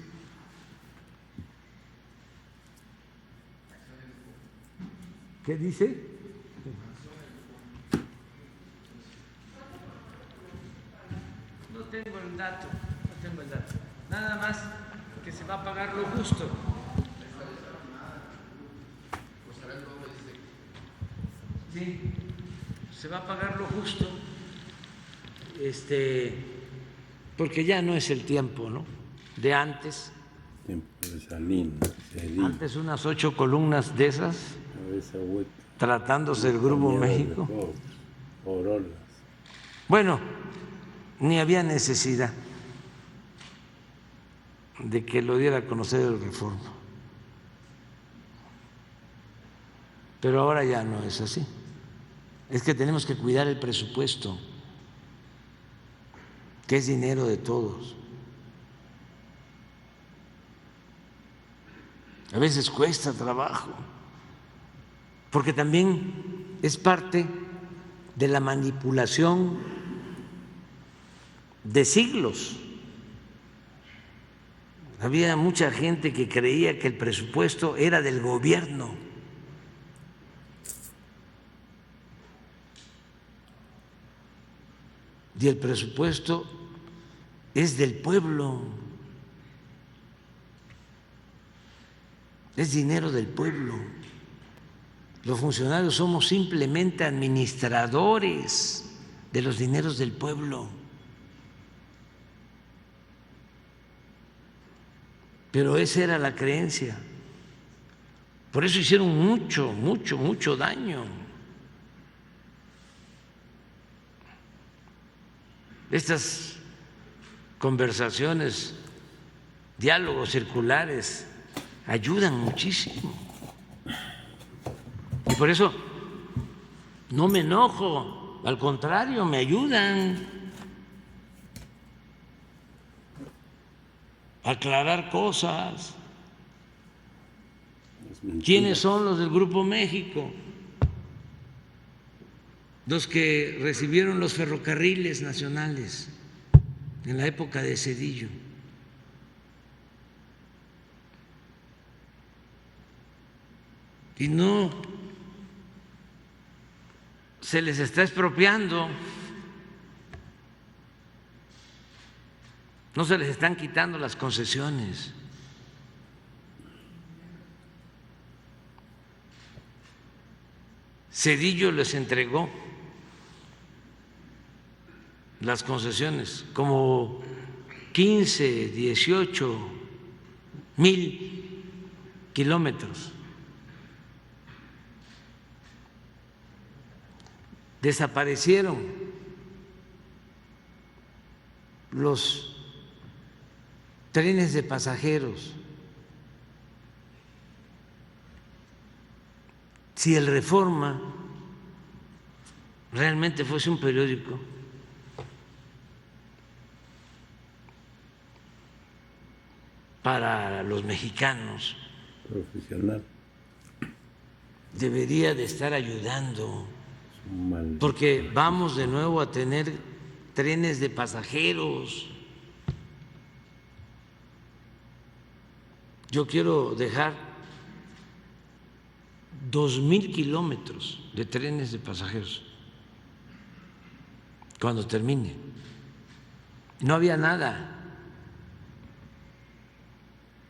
¿Qué dice? No tengo el dato, no tengo el dato. Nada más que se va a pagar lo justo. Sí, se va a pagar lo justo, porque ya no es el tiempo, ¿no?, de antes. Tiempo de Salinas, Cedillo, Antes unas 8 columnas de esas, Cabeza Hueca, tratándose del Grupo México. Orolas. Bueno, ni había necesidad de que lo diera a conocer el Reforma. Pero ahora ya no es así. Es que tenemos que cuidar el presupuesto, que es dinero de todos. A veces cuesta trabajo, porque también es parte de la manipulación de siglos. Había mucha gente que creía que el presupuesto era del gobierno. Y el presupuesto es del pueblo, es dinero del pueblo. Los funcionarios somos simplemente administradores de los dineros del pueblo. Pero esa era la creencia. Por eso hicieron mucho daño. Estas conversaciones, diálogos circulares ayudan muchísimo. Y por eso no me enojo, al contrario, me ayudan a aclarar cosas. ¿Quiénes son los del Grupo México? Los que recibieron los ferrocarriles nacionales en la época de Cedillo. Y no se les está expropiando, no se les están quitando las concesiones. Cedillo les entregó las concesiones, como 15, 18 mil kilómetros. Desaparecieron los trenes de pasajeros. Si el Reforma realmente fuese un periódico, para los mexicanos, Profesional. debería de estar ayudando, porque vamos de nuevo a tener trenes de pasajeros. Yo quiero dejar 2,000 kilómetros de trenes de pasajeros cuando termine. No había nada.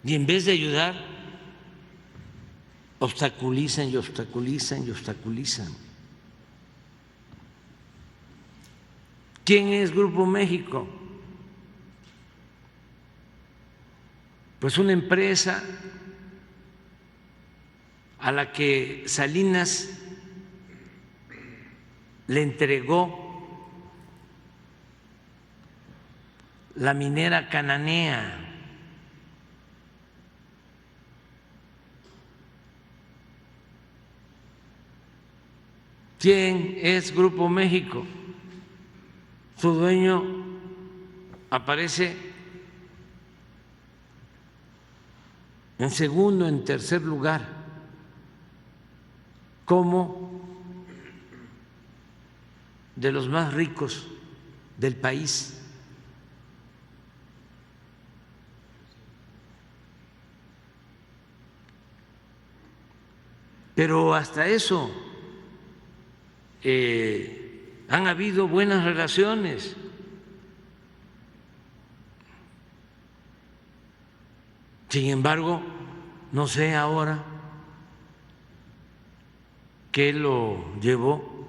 Y en vez de ayudar, obstaculizan y obstaculizan y obstaculizan. ¿Quién es Grupo México? Pues una empresa a la que Salinas le entregó la minera Cananea. ¿Quién es Grupo México? Su dueño aparece en segundo, en tercer lugar, como de los más ricos del país. Pero hasta eso han habido buenas relaciones. Sin embargo, no sé ahora qué lo llevó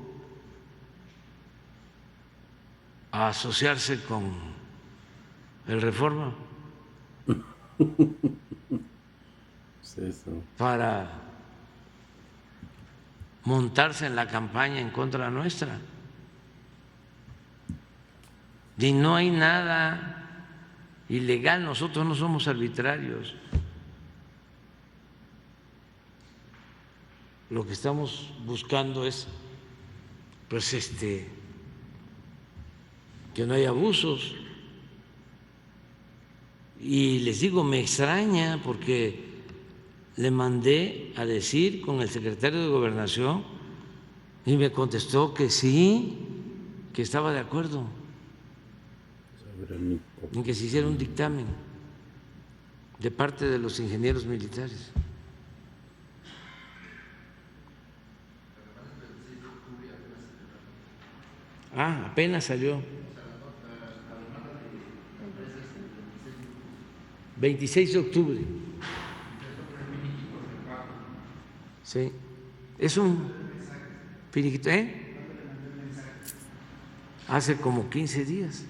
a asociarse con el Reforma Es eso. para montarse en la campaña en contra nuestra. Y no hay nada ilegal, nosotros no somos arbitrarios. Lo que estamos buscando es, pues, que no haya abusos. Y les digo, me extraña porque le mandé a decir con el secretario de Gobernación y me contestó que sí, que estaba de acuerdo en que se hiciera un dictamen de parte de los ingenieros militares. Apenas salió. 26 de octubre. Sí, es un finiquito, hace como 15 días.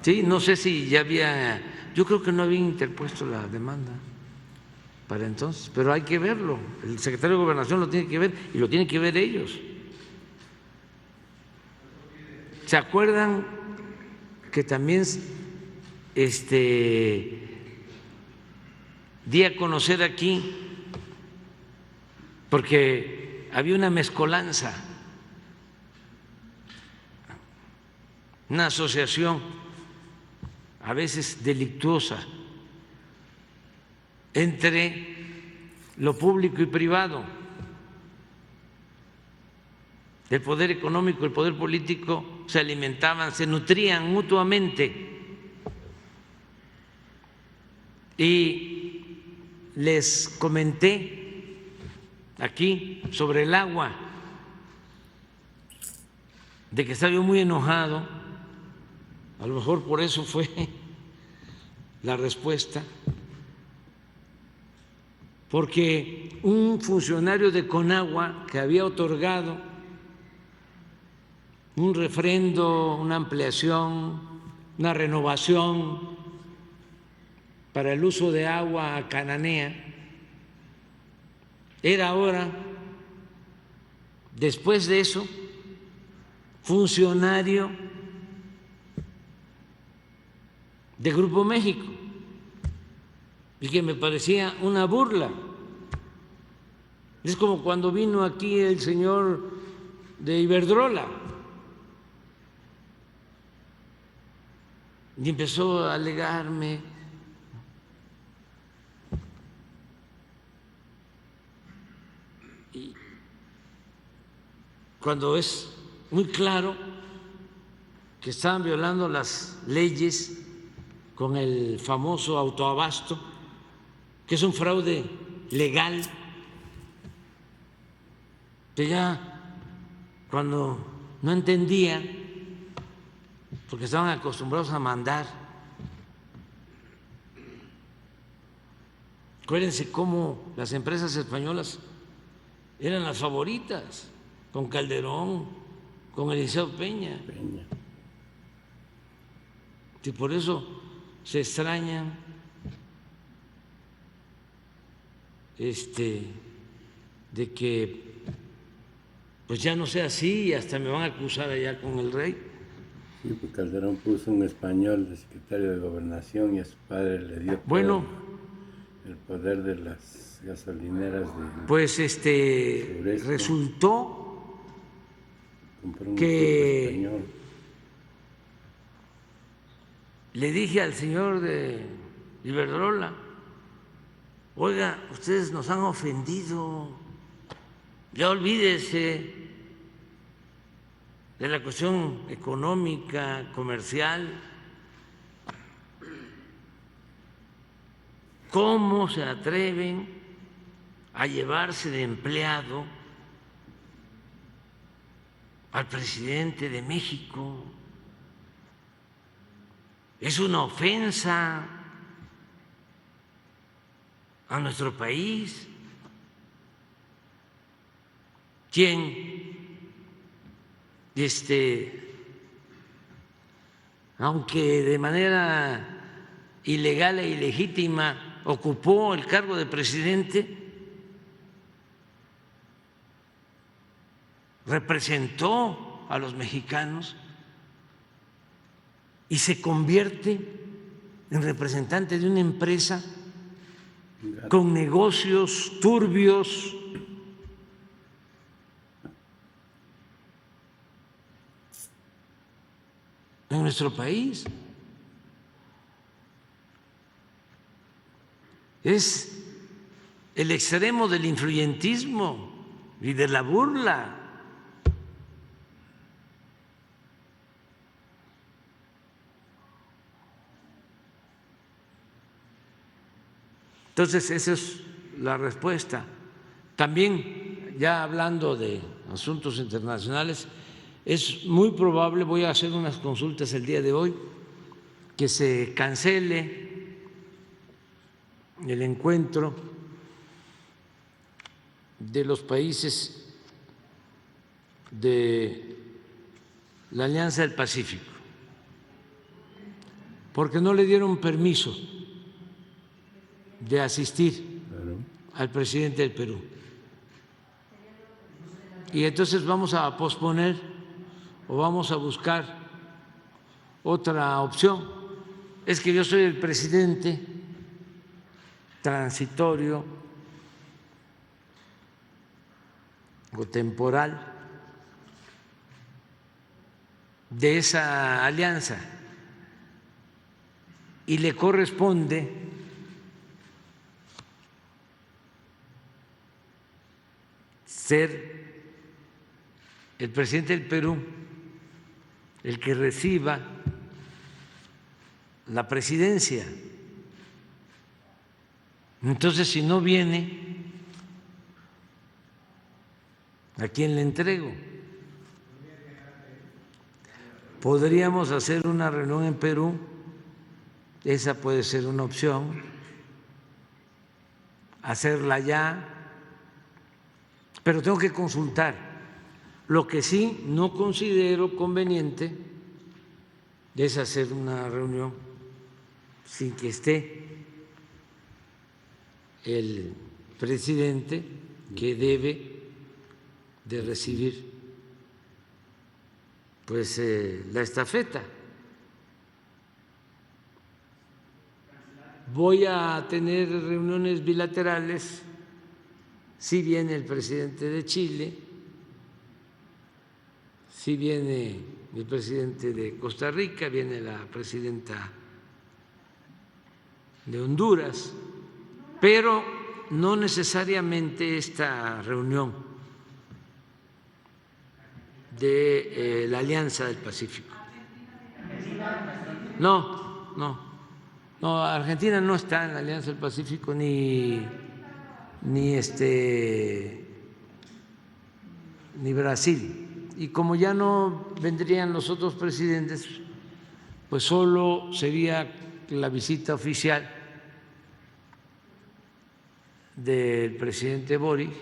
Sí, no sé si ya había, yo creo que no habían interpuesto la demanda para entonces, pero hay que verlo. El secretario de Gobernación lo tiene que ver y lo tienen que ver ellos. ¿Se acuerdan que también di a conocer aquí, porque había una mezcolanza, una asociación a veces delictuosa entre lo público y privado, el poder económico y el poder político se alimentaban, se nutrían mutuamente? Y les comenté aquí sobre el agua, de que estaba yo muy enojado, a lo mejor por eso fue la respuesta, porque un funcionario de Conagua que había otorgado un refrendo, una ampliación, una renovación para el uso de agua a Cananea, era ahora, después de eso, funcionario de Grupo México, y que me parecía una burla. Es como cuando vino aquí el señor de Iberdrola y empezó a alegarme cuando es muy claro que estaban violando las leyes con el famoso autoabasto, que es un fraude legal, que ya cuando no entendía, porque estaban acostumbrados a mandar, acuérdense cómo las empresas españolas eran las favoritas, con Calderón, con Eliseo Peña. Y por eso se extrañan de que pues ya no sea así y hasta me van a acusar allá con el rey. Sí, porque Calderón puso un español de secretario de Gobernación y a su padre le dio todo Bueno, el poder de las gasolineras de pues sureste. resultó Compró un que equipo español. le dije al señor de Iberdrola, oiga, ustedes nos han ofendido, ya olvídese de la cuestión económica, comercial. ¿Cómo se atreven a llevarse de empleado al presidente de México? Es una ofensa a nuestro país. ¿Quién, aunque de manera ilegal e ilegítima, ocupó el cargo de presidente, representó a los mexicanos y se convierte en representante de una empresa con negocios turbios? En nuestro país. Es el extremo del influyentismo y de la burla. Entonces, esa es la respuesta. También, ya hablando de asuntos internacionales, es muy probable, voy a hacer unas consultas el día de hoy, que se cancele el encuentro de los países de la Alianza del Pacífico, porque no le dieron permiso de asistir al presidente del Perú. Y entonces vamos a posponer o vamos a buscar otra opción. Es que yo soy el presidente transitorio o temporal de esa alianza y le corresponde ser el presidente del Perú el que reciba la presidencia. Entonces, si no viene, ¿a quién le entrego? Podríamos hacer una reunión en Perú, esa puede ser una opción, hacerla ya, pero tengo que consultar. Lo que sí no considero conveniente es hacer una reunión sin que esté el presidente que debe de recibir pues la estafeta. Voy a tener reuniones bilaterales, si viene el presidente de Chile, si viene el presidente de Costa Rica, viene la presidenta de Honduras, pero no necesariamente esta reunión de la Alianza del Pacífico. No, Argentina no está en la Alianza del Pacífico ni Brasil. Y como ya no vendrían los otros presidentes, pues solo sería la visita oficial del presidente Boric.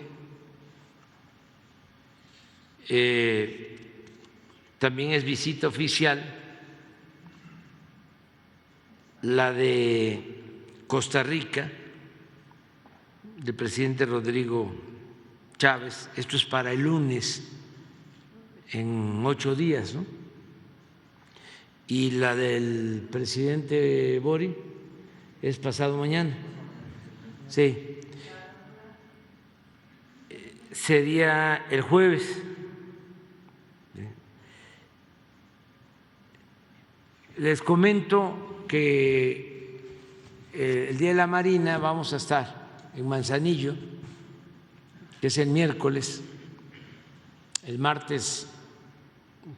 También es visita oficial la de Costa Rica, del presidente Rodrigo Chávez. Esto es para el lunes en 8 días, ¿no? Y la del presidente Bori es pasado mañana. Sí. Sería el jueves. Les comento que el Día de la Marina vamos a estar en Manzanillo, que es el miércoles. El martes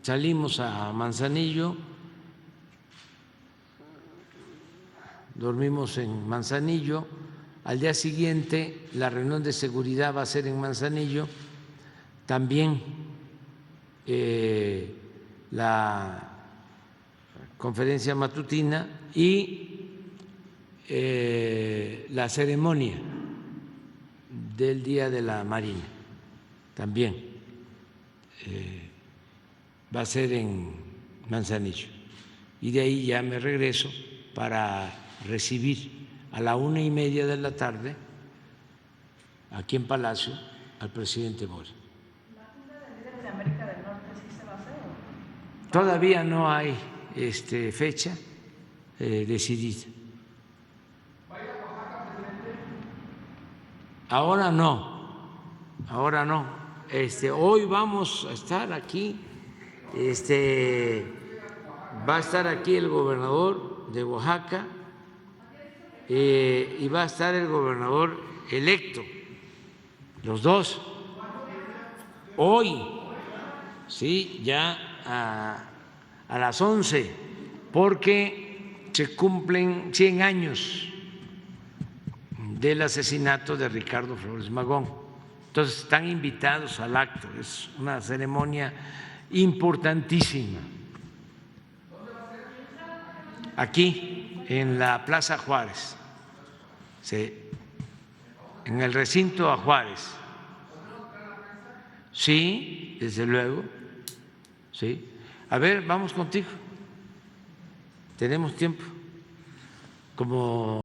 salimos a Manzanillo, dormimos en Manzanillo. Al día siguiente la reunión de seguridad va a ser en Manzanillo, también la conferencia matutina y la ceremonia del Día de la Marina también va a ser en Manzanillo. Y de ahí ya me regreso para recibir a la 1:30 de la tarde aquí en Palacio al presidente Bori. ¿La Junta de Líderes de América del Norte sí se va a hacer? Todavía no hay fecha decidida. Ahora no. Hoy vamos a estar aquí. Va a estar aquí el gobernador de Oaxaca y va a estar el gobernador electo, los dos. Hoy, sí, ya a las 11, porque se cumplen 100 años del asesinato de Ricardo Flores Magón. Entonces están invitados al acto, es una ceremonia importantísima. Aquí, en la Plaza Juárez, sí, en el recinto a Juárez. Sí, desde luego. Sí. A ver, vamos contigo. Tenemos tiempo. Como